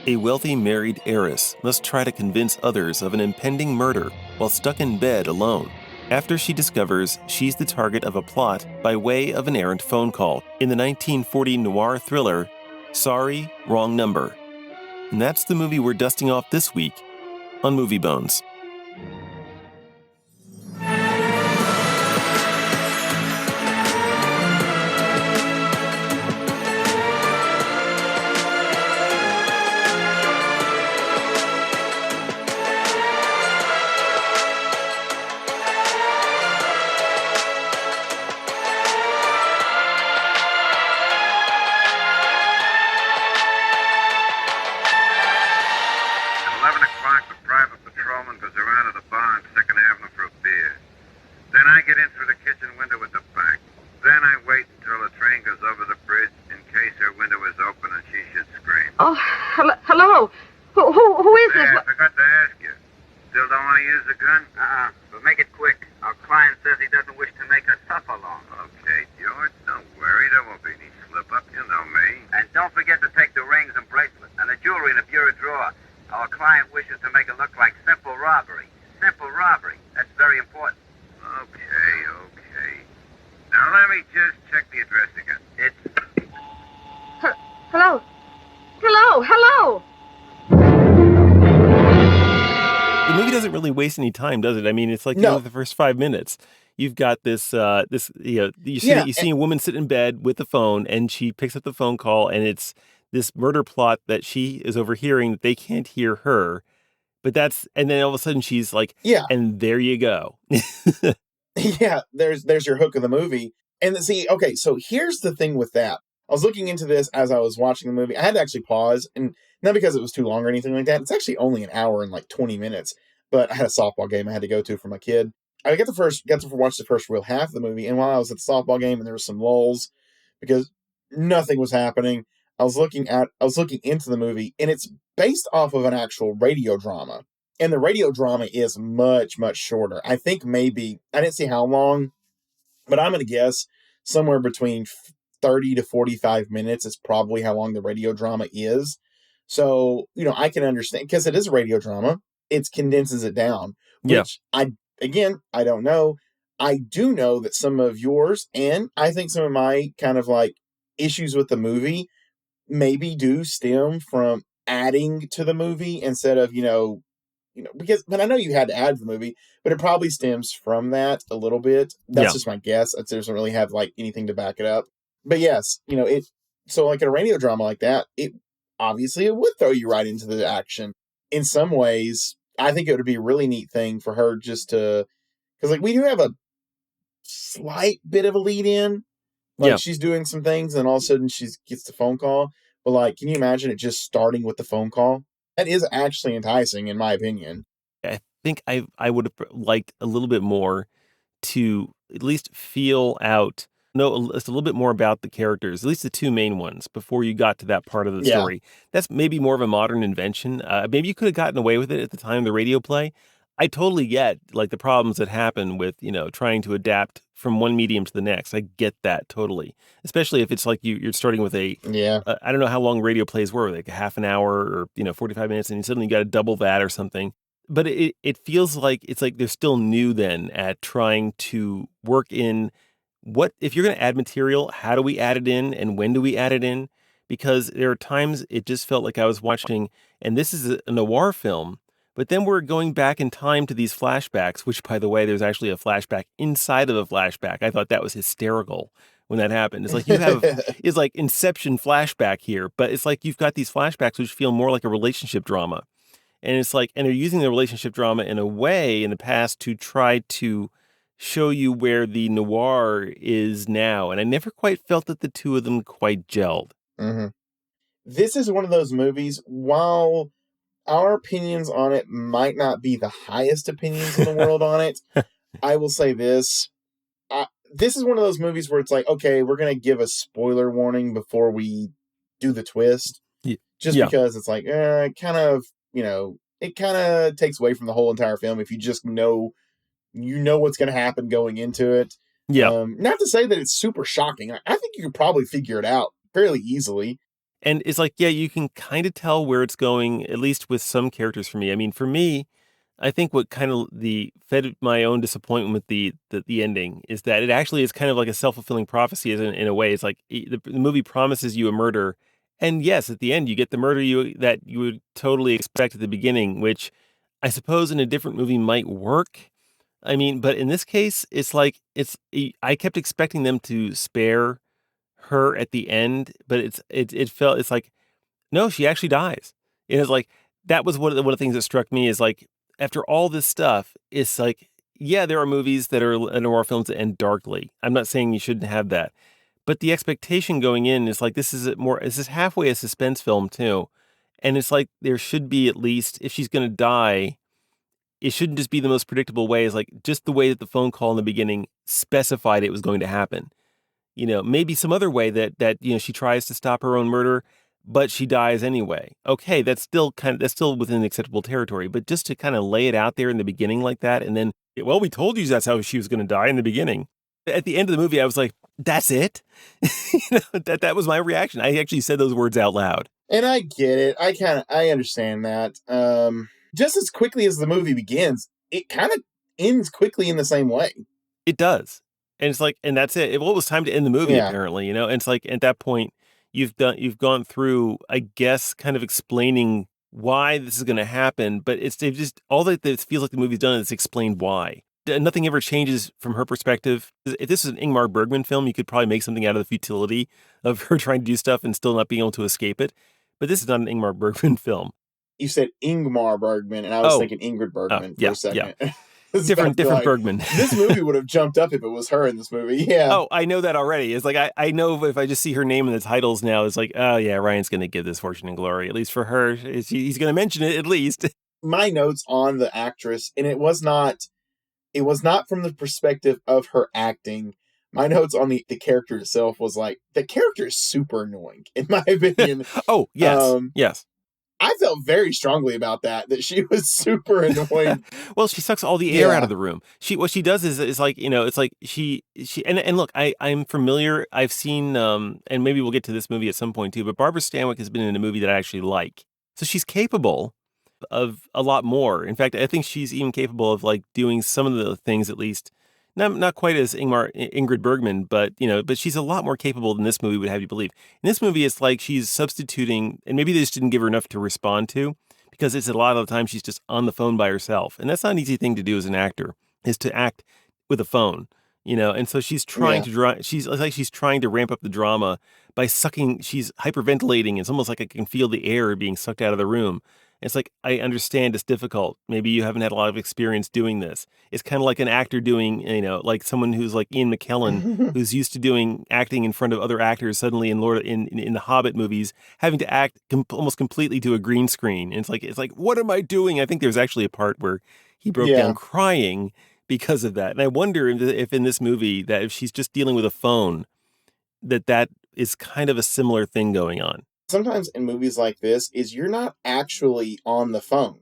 A wealthy married heiress must try to convince others of an impending murder while stuck in bed alone, after she discovers she's the target of a plot by way of an errant phone call in the 1940 noir thriller, Sorry, Wrong Number. And that's the movie we're dusting off this week on Movie Bones. Hello? Who is this? I forgot to ask you. Still don't want to use the gun? But make it quick. Our client says he doesn't wish to make us suffer long. Okay, George, don't worry. There won't be any slip-up. You know me. And don't forget to take the rings and bracelets and the jewelry in the bureau drawer. Our client wishes to make it look like simple robbery. Simple robbery. That's very important. Okay. Now let me just check the address again. It's... Hello? The movie doesn't really waste any time, does it? I mean, it's like the first 5 minutes. You've got you see a woman sit in bed with the phone, and she picks up the phone call, and it's this murder plot that she is overhearing that they can't hear her. And then all of a sudden she's like, and there you go. Yeah, there's your hook of the movie. And see, okay, so here's the thing with that. I was looking into this as I was watching the movie. I had to actually pause, and not because it was too long or anything like that. It's actually only an hour and like 20 minutes, but I had a softball game I had to go to for my kid. I got to watch the first real half of the movie, and while I was at the softball game and there were some lulls because nothing was happening, I was looking into the movie, and it's based off of an actual radio drama. And the radio drama is much, much shorter. I think maybe, I didn't see how long, but I'm going to guess somewhere between 30 to 45 minutes is probably how long the radio drama is. So, I can understand, because it is a radio drama, it condenses it down, which I don't know. I do know that some of yours, and I think some of my kind of like issues with the movie maybe do stem from adding to the movie instead of, but I know you had to add to the movie, but it probably stems from that a little bit. That's just my guess. It doesn't really have like anything to back it up. But yes, so like in a radio drama like that, it would throw you right into the action. In some ways, I think it would be a really neat thing for her just to, because like we do have a slight bit of a lead in, like she's doing some things and all of a sudden she gets the phone call. But like, can you imagine it just starting with the phone call? That is actually enticing, in my opinion. I think I would have liked a little bit more to at least know just a little bit more about the characters, at least the two main ones, before you got to that part of the story. That's maybe more of a modern invention. Maybe you could have gotten away with it at the time of the radio play. I totally get like the problems that happen with, trying to adapt from one medium to the next. I get that totally, especially if it's like you're starting with I don't know how long radio plays were, like a half an hour or 45 minutes, and you suddenly got to double that or something. But it feels like it's like they're still new then at trying to work in what if you're going to add material, how do we add it in and when do we add it in? Because there are times it just felt like I was watching, and this is a noir film. But then we're going back in time to these flashbacks, which, by the way, there's actually a flashback inside of a flashback. I thought that was hysterical when that happened. It's like it's like Inception flashback here, but it's like you've got these flashbacks which feel more like a relationship drama. And it's like, and they're using the relationship drama in a way in the past to try to show you where the noir is now. And I never quite felt that the two of them quite gelled. Mm-hmm. This is one of those movies, while our opinions on it might not be the highest opinions in the world on it, I will say this. This is one of those movies where it's like, okay, we're going to give a spoiler warning before we do the twist. Because it's like, it kind of takes away from the whole entire film if you just know what's going to happen going into it. Yeah. Not to say that it's super shocking. I think you could probably figure it out fairly easily. And it's like, yeah, you can kind of tell where it's going, at least with some characters for me. I mean, for me, I think what kind of the fed my own disappointment with the ending is that it actually is kind of like a self-fulfilling prophecy in a way. It's like the movie promises you a murder, and yes, at the end you get the murder that you would totally expect at the beginning, which I suppose in a different movie might work. I mean, but in this case, it's like I kept expecting them to spare her at the end, but it felt it's like no, she actually dies. And it's like that was one of the things that struck me is like after all this stuff, it's like yeah, there are movies that are noir films that end darkly. I'm not saying you shouldn't have that, but the expectation going in is like this is halfway a suspense film too, and it's like there should be at least if she's going to die, it shouldn't just be the most predictable way. Is like just the way that the phone call in the beginning specified it was going to happen. Maybe some other way that she tries to stop her own murder, but she dies anyway. Okay, that's still within acceptable territory. But just to kind of lay it out there in the beginning like that, and then, well, we told you that's how she was going to die in the beginning. At the end of the movie, I was like, that's it. That was my reaction. I actually said those words out loud. And I get it. I understand that. Just as quickly as the movie begins, it kind of ends quickly in the same way. It does. And it's like, and that's it. Well, it was time to end the movie, Yeah. apparently, And it's like at that point, you've gone through, I guess, kind of explaining why this is going to happen. But they've just all that it feels like the movie's done is explained why. Nothing ever changes from her perspective. If this is an Ingmar Bergman film, you could probably make something out of the futility of her trying to do stuff and still not being able to escape it. But this is not an Ingmar Bergman film. You said Ingmar Bergman, and I was thinking Ingrid Bergman for a second. Yeah. Different Bergman. This movie would have jumped up if it was her in this movie. Yeah. Oh, I know that already. It's like I know if I just see her name in the titles now, it's like, oh yeah, Ryan's going to give this Fortune and Glory, at least for her. He's going to mention it at least. My notes on the actress, and it was not from the perspective of her acting. My notes on the character itself was like, the character is super annoying, in my opinion. Oh, yes. Yes. I felt very strongly about that she was super annoying. Well, she sucks all the air out of the room. What she does is like, it's like she and look, I'm familiar. I've seen and maybe we'll get to this movie at some point too, but Barbara Stanwyck has been in a movie that I actually like. So she's capable of a lot more. In fact, I think she's even capable of like doing some of the things at least not quite as Ingrid Bergman, but she's a lot more capable than this movie would have you believe. In this movie, it's like she's substituting, and maybe they just didn't give her enough to respond to, because it's a lot of the time she's just on the phone by herself, and that's not an easy thing to do as an actor, is to act with a phone, And so she's trying to she's trying to ramp up the drama by sucking. She's hyperventilating. It's almost like I can feel the air being sucked out of the room. It's like, I understand it's difficult. Maybe you haven't had a lot of experience doing this. It's kind of like an actor doing, like someone who's like Ian McKellen, who's used to doing acting in front of other actors, suddenly in the Hobbit movies, having to act almost completely to a green screen. And it's like, what am I doing? I think there's actually a part where he broke down crying because of that. And I wonder if in this movie, that if she's just dealing with a phone, that is kind of a similar thing going on. Sometimes in movies like this is you're not actually on the phone,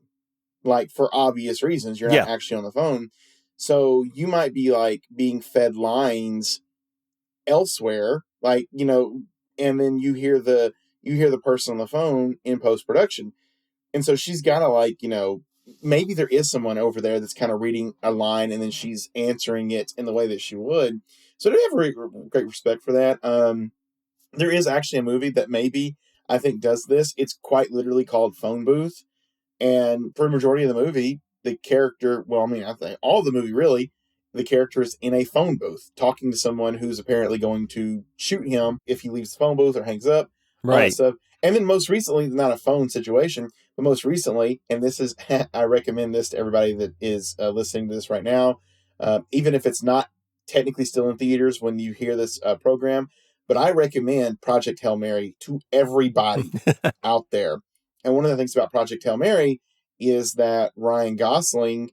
like for obvious reasons, you're not actually on the phone. So you might be like being fed lines elsewhere, like, and then you hear the person on the phone in post-production. And so she's got to like, maybe there is someone over there that's kind of reading a line and then she's answering it in the way that she would. So I do have great respect for that. There is actually a movie that maybe I think does this. It's quite literally called Phone Booth. And for a majority of the movie, the character, I think all the movie really, the character is in a phone booth talking to someone who's apparently going to shoot him if he leaves the phone booth or hangs up. Right. All that stuff. And then most recently, not a phone situation, but most recently, and this is, I recommend this to everybody that is listening to this right now, even if it's not technically still in theaters when you hear this program, but I recommend Project Hail Mary to everybody out there. And one of the things about Project Hail Mary is that Ryan Gosling,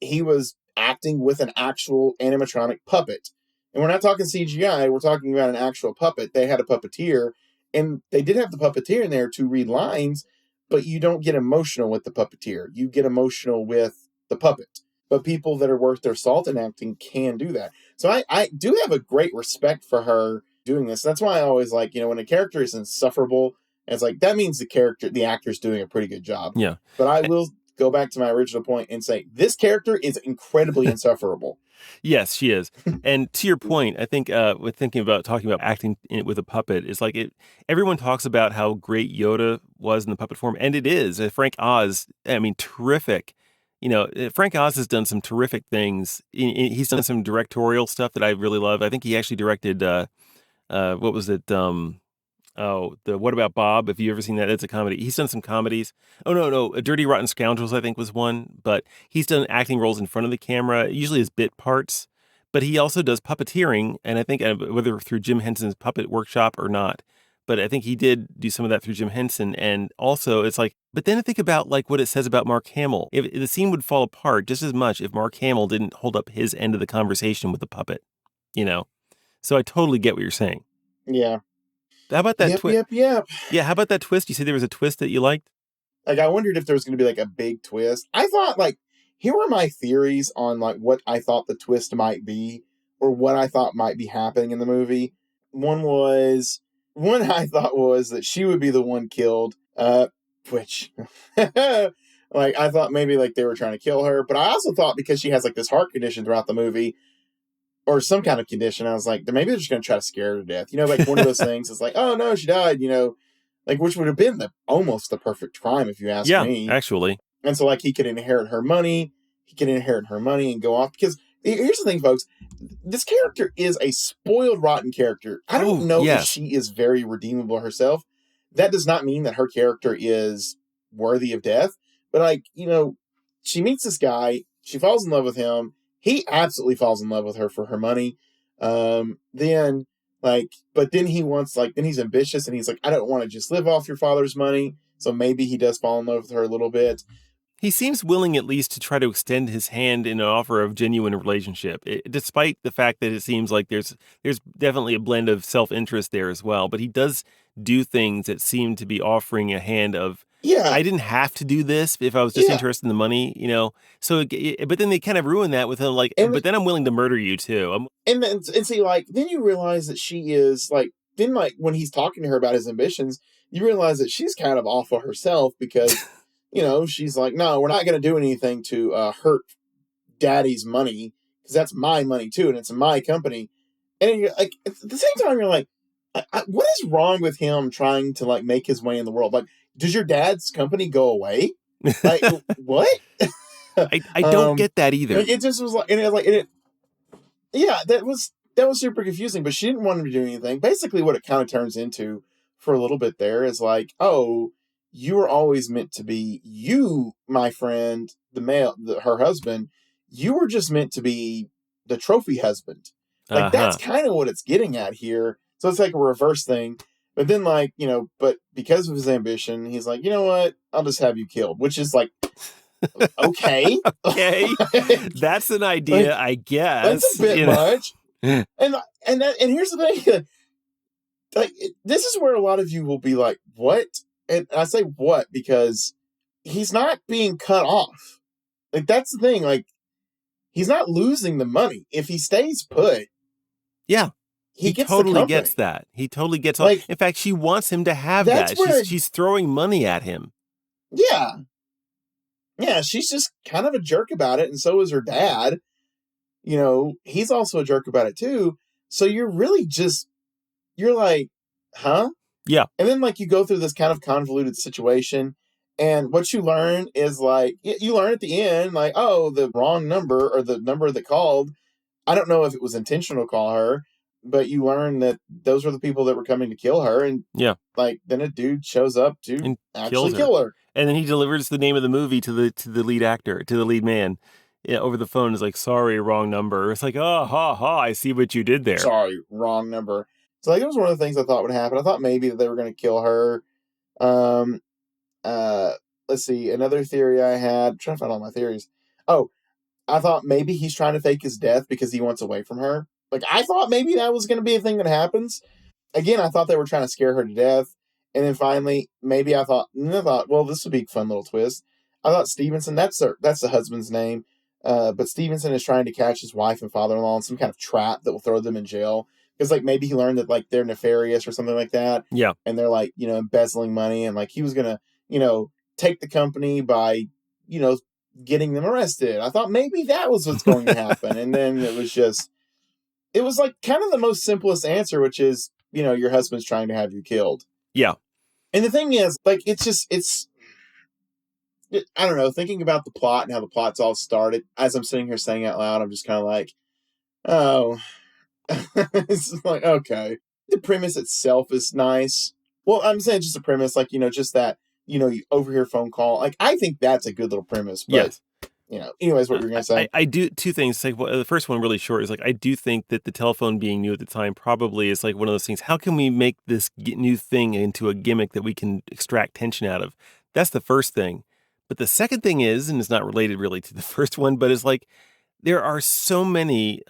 he was acting with an actual animatronic puppet. And we're not talking CGI, we're talking about an actual puppet. They had a puppeteer, and they did have the puppeteer in there to read lines, but you don't get emotional with the puppeteer. You get emotional with the puppet. But people that are worth their salt in acting can do that. So I do have a great respect for her doing this. That's why I always like, when a character is insufferable, it's like, that means the actor's doing a pretty good job. Yeah. But I will go back to my original point and say, this character is incredibly insufferable. Yes, she is. And to your point, I think with thinking about talking about acting with a puppet, is like everyone talks about how great Yoda was in the puppet form, and it is. Frank Oz, I mean, terrific. Frank Oz has done some terrific things. He's done some directorial stuff that I really love. I think he actually directed, what was it? The What About Bob? Have you ever seen that? It's a comedy. He's done some comedies. Oh, no. Dirty Rotten Scoundrels, I think, was one. But he's done acting roles in front of the camera, usually as bit parts. But he also does puppeteering, and I think whether through Jim Henson's Puppet Workshop or not, but I think he did do some of that through Jim Henson. And also, it's like, but then I think about like what it says about Mark Hamill. If the scene would fall apart just as much if Mark Hamill didn't hold up his end of the conversation with the puppet, So I totally get what you're saying. Yeah. How about that twist? Yep. Yeah, how about that twist? You said there was a twist that you liked? Like, I wondered if there was going to be, like, a big twist. I thought, like, here were my theories on, like, what I thought the twist might be, or what I thought might be happening in the movie. One I thought was that she would be the one killed, which, like, I thought maybe, like, they were trying to kill her. But I also thought because she has, like, this heart condition throughout the movie, or some kind of condition, I was like, maybe they're just going to try to scare her to death. Like one of those things. It's like, oh no, she died, like, which would have been almost the perfect crime if you ask me. Yeah, actually. And so like he could inherit her money. And go off. Because here's the thing, folks. This character is a spoiled, rotten character. I don't know if she is very redeemable herself. That does not mean that her character is worthy of death. But like, she meets this guy. She falls in love with him. He absolutely falls in love with her for her money. But then he's ambitious and he's like, I don't want to just live off your father's money. So maybe he does fall in love with her a little bit. He seems willing at least to try to extend his hand in an offer of genuine relationship, despite the fact that it seems like there's definitely a blend of self-interest there as well. But he does do things that seem to be offering a hand of, I didn't have to do this if I was just interested in the money, So, but then they kind of ruin that with him, like, but then I'm willing to murder you too. And see, like, then you realize that she is like, then like when he's talking to her about his ambitions, you realize that she's kind of awful herself because, she's like, no, we're not going to do anything to hurt daddy's money because that's my money too, and it's my company. And you're like, at the same time, you're like, what is wrong with him trying to like make his way in the world? Like, does your dad's company go away? Like, what? I don't get that either. It just was like, that was super confusing. But she didn't want him to do anything. Basically, what it kind of turns into for a little bit there is like, oh, you were always meant to be my friend, her husband. You were just meant to be the trophy husband. Like that's kind of what it's getting at here. So it's like a reverse thing. But then, like, but because of his ambition, he's like, you know what? I'll just have you killed, which is like, okay. Okay. That's an idea, I guess. That's a bit much. And here's the thing. Like, this is where a lot of you will be like, what? And I say what because he's not being cut off. Like, that's the thing. Like, he's not losing the money. If he stays put. Yeah. He totally gets that. He totally gets like, in fact, she wants him to have that. She's throwing money at him. Yeah. Yeah, she's just kind of a jerk about it, and so is her dad. He's also a jerk about it too. So you're like, huh? Yeah. And then like you go through this kind of convoluted situation, and what you learn is like, you learn at the end, like, oh, the wrong number or the number that called, I don't know if it was intentional to call her, but you learn that those were the people that were coming to kill her. And like, then a dude shows up to actually kill her. And then he delivers the name of the movie to the lead actor, to the lead man over the phone. Is like, sorry, wrong number. It's like, oh, I see what you did there. Sorry, wrong number. So like, that was one of the things I thought would happen. I thought maybe that they were going to kill her. Let's see. Another theory I had. I'm trying to find all my theories. Oh, I thought maybe he's trying to fake his death because he wants away from her. Like, I thought maybe that was going to be a thing that happens. Again, I thought they were trying to scare her to death. And then finally, maybe I thought, well, this would be a fun little twist. I thought Stevenson, that's the husband's name. But Stevenson is trying to catch his wife and father-in-law in some kind of trap that will throw them in jail. because like maybe he learned that like they're nefarious or something like that, Yeah. and they're like embezzling money, and like he was gonna take the company by getting them arrested. I thought maybe that was what's going to happen, and then it was like kind of the most simplest answer, which is your husband's trying to have you killed. Yeah. And the thing is, like, I don't know, thinking about the plot and how the plot's all started, as I'm sitting here saying out loud, I'm just kind of like, oh, it's like, okay. The premise itself is nice. Well, I'm saying just a premise, like, just that, you overhear phone call. Like, I think that's a good little premise, but, Yes. Anyways, what you were going to say? I do two things. Like, well, the first one really short is like, I do think that the telephone being new at the time probably is like one of those things. How can we make this new thing into a gimmick that we can extract tension out of? That's the first thing. But the second thing is, and it's not related really to the first one, but it's like, there are so many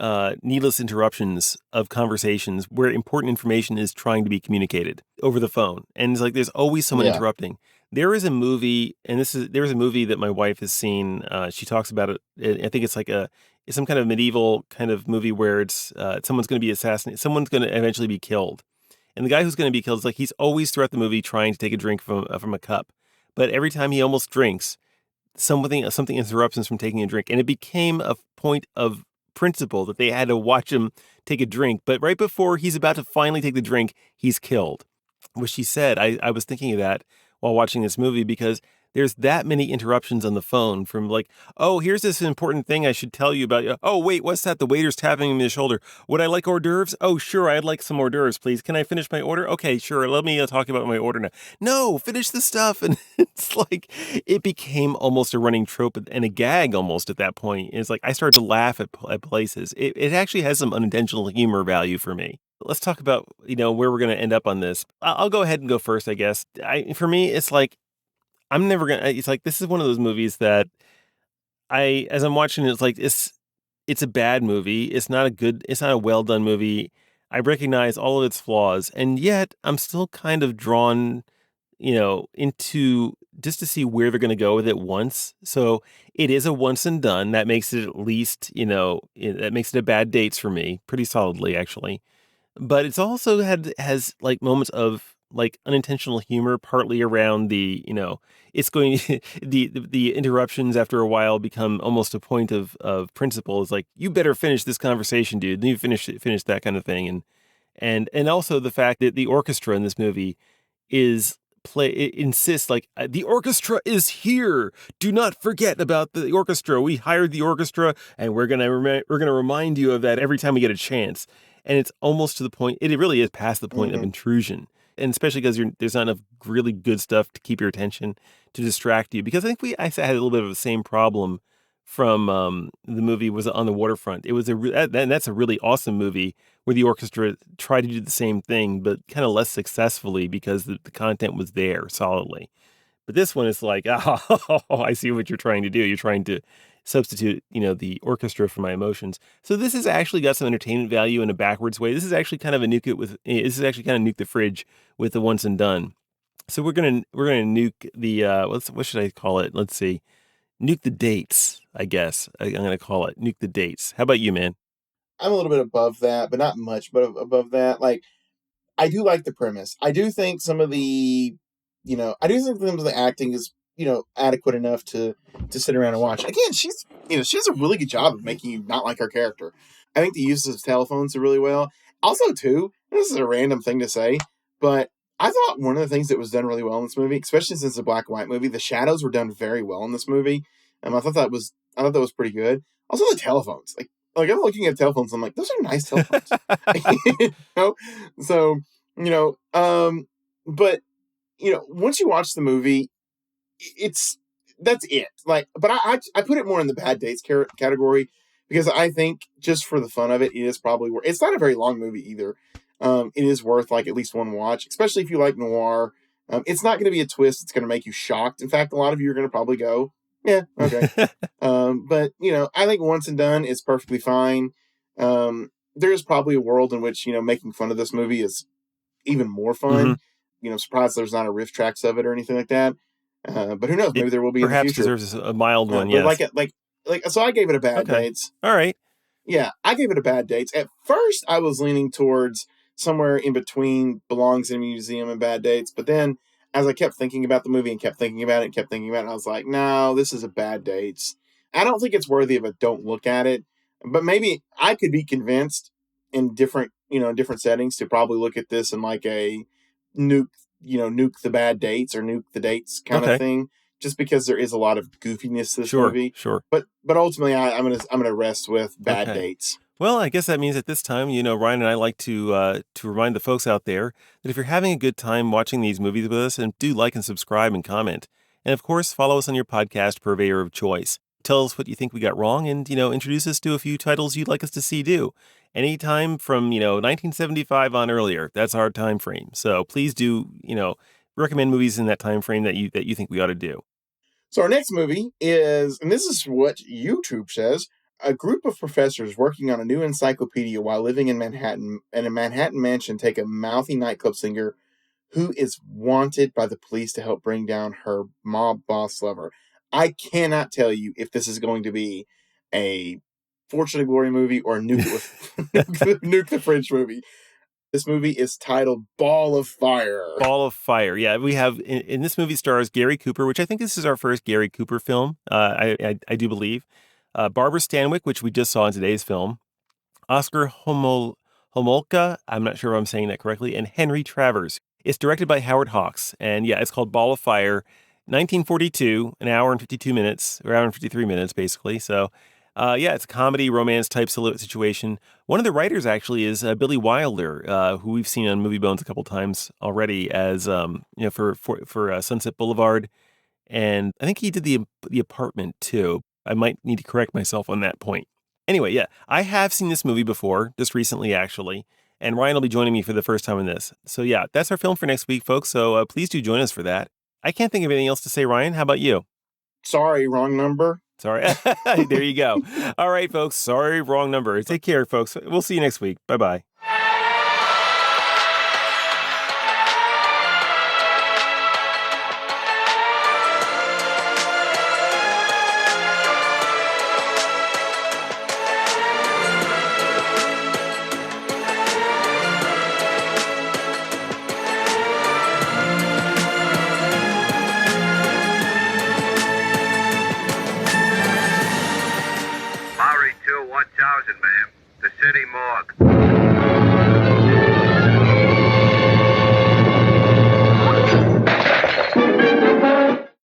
needless interruptions of conversations where important information is trying to be communicated over the phone. And it's like there's always someone Yeah. interrupting. There is a movie, and there is a movie that my wife has seen. She talks about it. I think it's like it's some kind of medieval kind of movie where it's someone's going to be assassinated. Someone's going to eventually be killed. And the guy who's going to be killed is like he's always throughout the movie trying to take a drink from a cup. But every time he almost drinks, something interrupts him from taking a drink, and it became a point of principle that they had to watch him take a drink. But right before he's about to finally take the drink, he's killed. Which she said, I was thinking of that while watching this movie because there's that many interruptions on the phone from like, oh, here's this important thing I should tell you about. Oh, wait, what's that? The waiter's tapping me on the shoulder. Would I like hors d'oeuvres? Oh, sure, I'd like some hors d'oeuvres, please. Can I finish my order? Okay, sure. Let me talk about my order now. No, finish the stuff. And it's like, it became almost a running trope and a gag almost at that point. It's like, I started to laugh at places. It actually has some unintentional humor value for me. Let's talk about, where we're going to end up on this. I'll go ahead and go first, I guess. For me, it's like, it's like, this is one of those movies that as I'm watching it, it's like, it's a bad movie. It's not a well done movie. I recognize all of its flaws, and yet I'm still kind of drawn, into just to see where they're going to go with it once. So it is a once and done. That makes it at least, that makes it a bad dates for me pretty solidly, actually. But it's also has like moments of like unintentional humor, partly around it's going the interruptions after a while become almost a point of principle. It's like, you better finish this conversation, dude. You finish that kind of thing, and also the fact that the orchestra in this movie it insists like, the orchestra is here. Do not forget about the orchestra. We hired the orchestra, and we're gonna remind you of that every time we get a chance. And it's almost to the point. It really is past the point of intrusion, and especially because there's not enough really good stuff to keep your attention, to distract you. Because I think I had a little bit of the same problem from the movie was On the Waterfront. It was and that's a really awesome movie where the orchestra tried to do the same thing, but kind of less successfully because the content was there solidly. But this one is like, oh, I see what you're trying to do. You're trying to substitute, the orchestra for my emotions. So this has actually got some entertainment value in a backwards way. This is actually kind of this is actually kind of nuke the fridge with the once and done. So we're gonna nuke the what should I call it? Let's see, nuke the dates. I guess I'm gonna call it nuke the dates. How about you, man? I'm a little bit above that, but not much, but above that. Like, I do like the premise. I do think some of the, I do think some of the acting is, adequate enough to sit around and watch. Again, she does a really good job of making you not like her character. I think the use of telephones are really well. Also, too, this is a random thing to say, but I thought one of the things that was done really well in this movie, especially since it's a black and white movie, the shadows were done very well in this movie. I thought that was pretty good. Also, the telephones, like I'm looking at telephones, I'm like, those are nice telephones. So, but once you watch the movie, that's it. Like, but I put it more in the bad dates category because I think just for the fun of it, it is probably worth. It's not a very long movie either. It is worth like at least one watch, especially if you like noir. It's not going to be a twist that's going to make you shocked. In fact, a lot of you are going to probably go, yeah, okay. But I think once and done is perfectly fine. There is probably a world in which making fun of this movie is even more fun. Surprised there's not a riff tracks of it or anything like that. But who knows? Maybe there will be in the Perhaps future. deserves a mild one. But Yes. so I gave it a bad dates. All right. Yeah, I gave it a Bad Dates. At first, I was leaning towards somewhere in between Belongs in a Museum and Bad Dates, but then as I kept thinking about the movie and kept thinking about it and kept thinking about it, I was like, no, this is a Bad Dates. I don't think it's worthy of a don't look at it, but maybe I could be convinced in different, different settings to probably look at this in like a nuke, nuke the bad dates or nuke the dates kind of Okay. thing, just because there is a lot of goofiness to this Sure, movie. sure. But ultimately, I'm gonna rest with Bad Okay. Dates. Well, I guess that means at this time, Ryan and I like to remind the folks out there that if you're having a good time watching these movies with us, and do like and subscribe and comment, and of course follow us on your podcast purveyor of choice. Tell us what you think we got wrong, and introduce us to a few titles you'd like us to see do. Anytime from 1975 on earlier. That's our time frame. So please do recommend movies in that time frame that you think we ought to do. So our next movie is, and this is what YouTube says, a group of professors working on a new encyclopedia while living in Manhattan and a Manhattan mansion take a mouthy nightclub singer who is wanted by the police to help bring down her mob boss lover. I cannot tell you if this is going to be a Fortune and Glory movie or Nuke It with Nuke the French movie. This movie is titled Ball of Fire. Ball of Fire. Yeah, we have in this movie stars Gary Cooper, which I think this is our first Gary Cooper film. I do believe. Barbara Stanwyck, which we just saw in today's film. Oscar Homolka, I'm not sure if I'm saying that correctly, and Henry Travers. It's directed by Howard Hawks, and yeah, it's called Ball of Fire. 1942, an hour and 52 minutes, or hour and 53 minutes, basically. So, yeah, it's a comedy, romance type situation. One of the writers actually is Billy Wilder, who we've seen on Movie Bones a couple times already as, for Sunset Boulevard. And I think he did the Apartment too. I might need to correct myself on that point. Anyway, yeah, I have seen this movie before, just recently actually, and Ryan will be joining me for the first time in this. So yeah, that's our film for next week, folks. So please do join us for that. I can't think of anything else to say, Ryan. How about you? Sorry, wrong number. Sorry. There you go. All right, folks. Sorry, wrong number. Take care, folks. We'll see you next week. Bye-bye. Bowery 2, 1000, ma'am. The city morgue.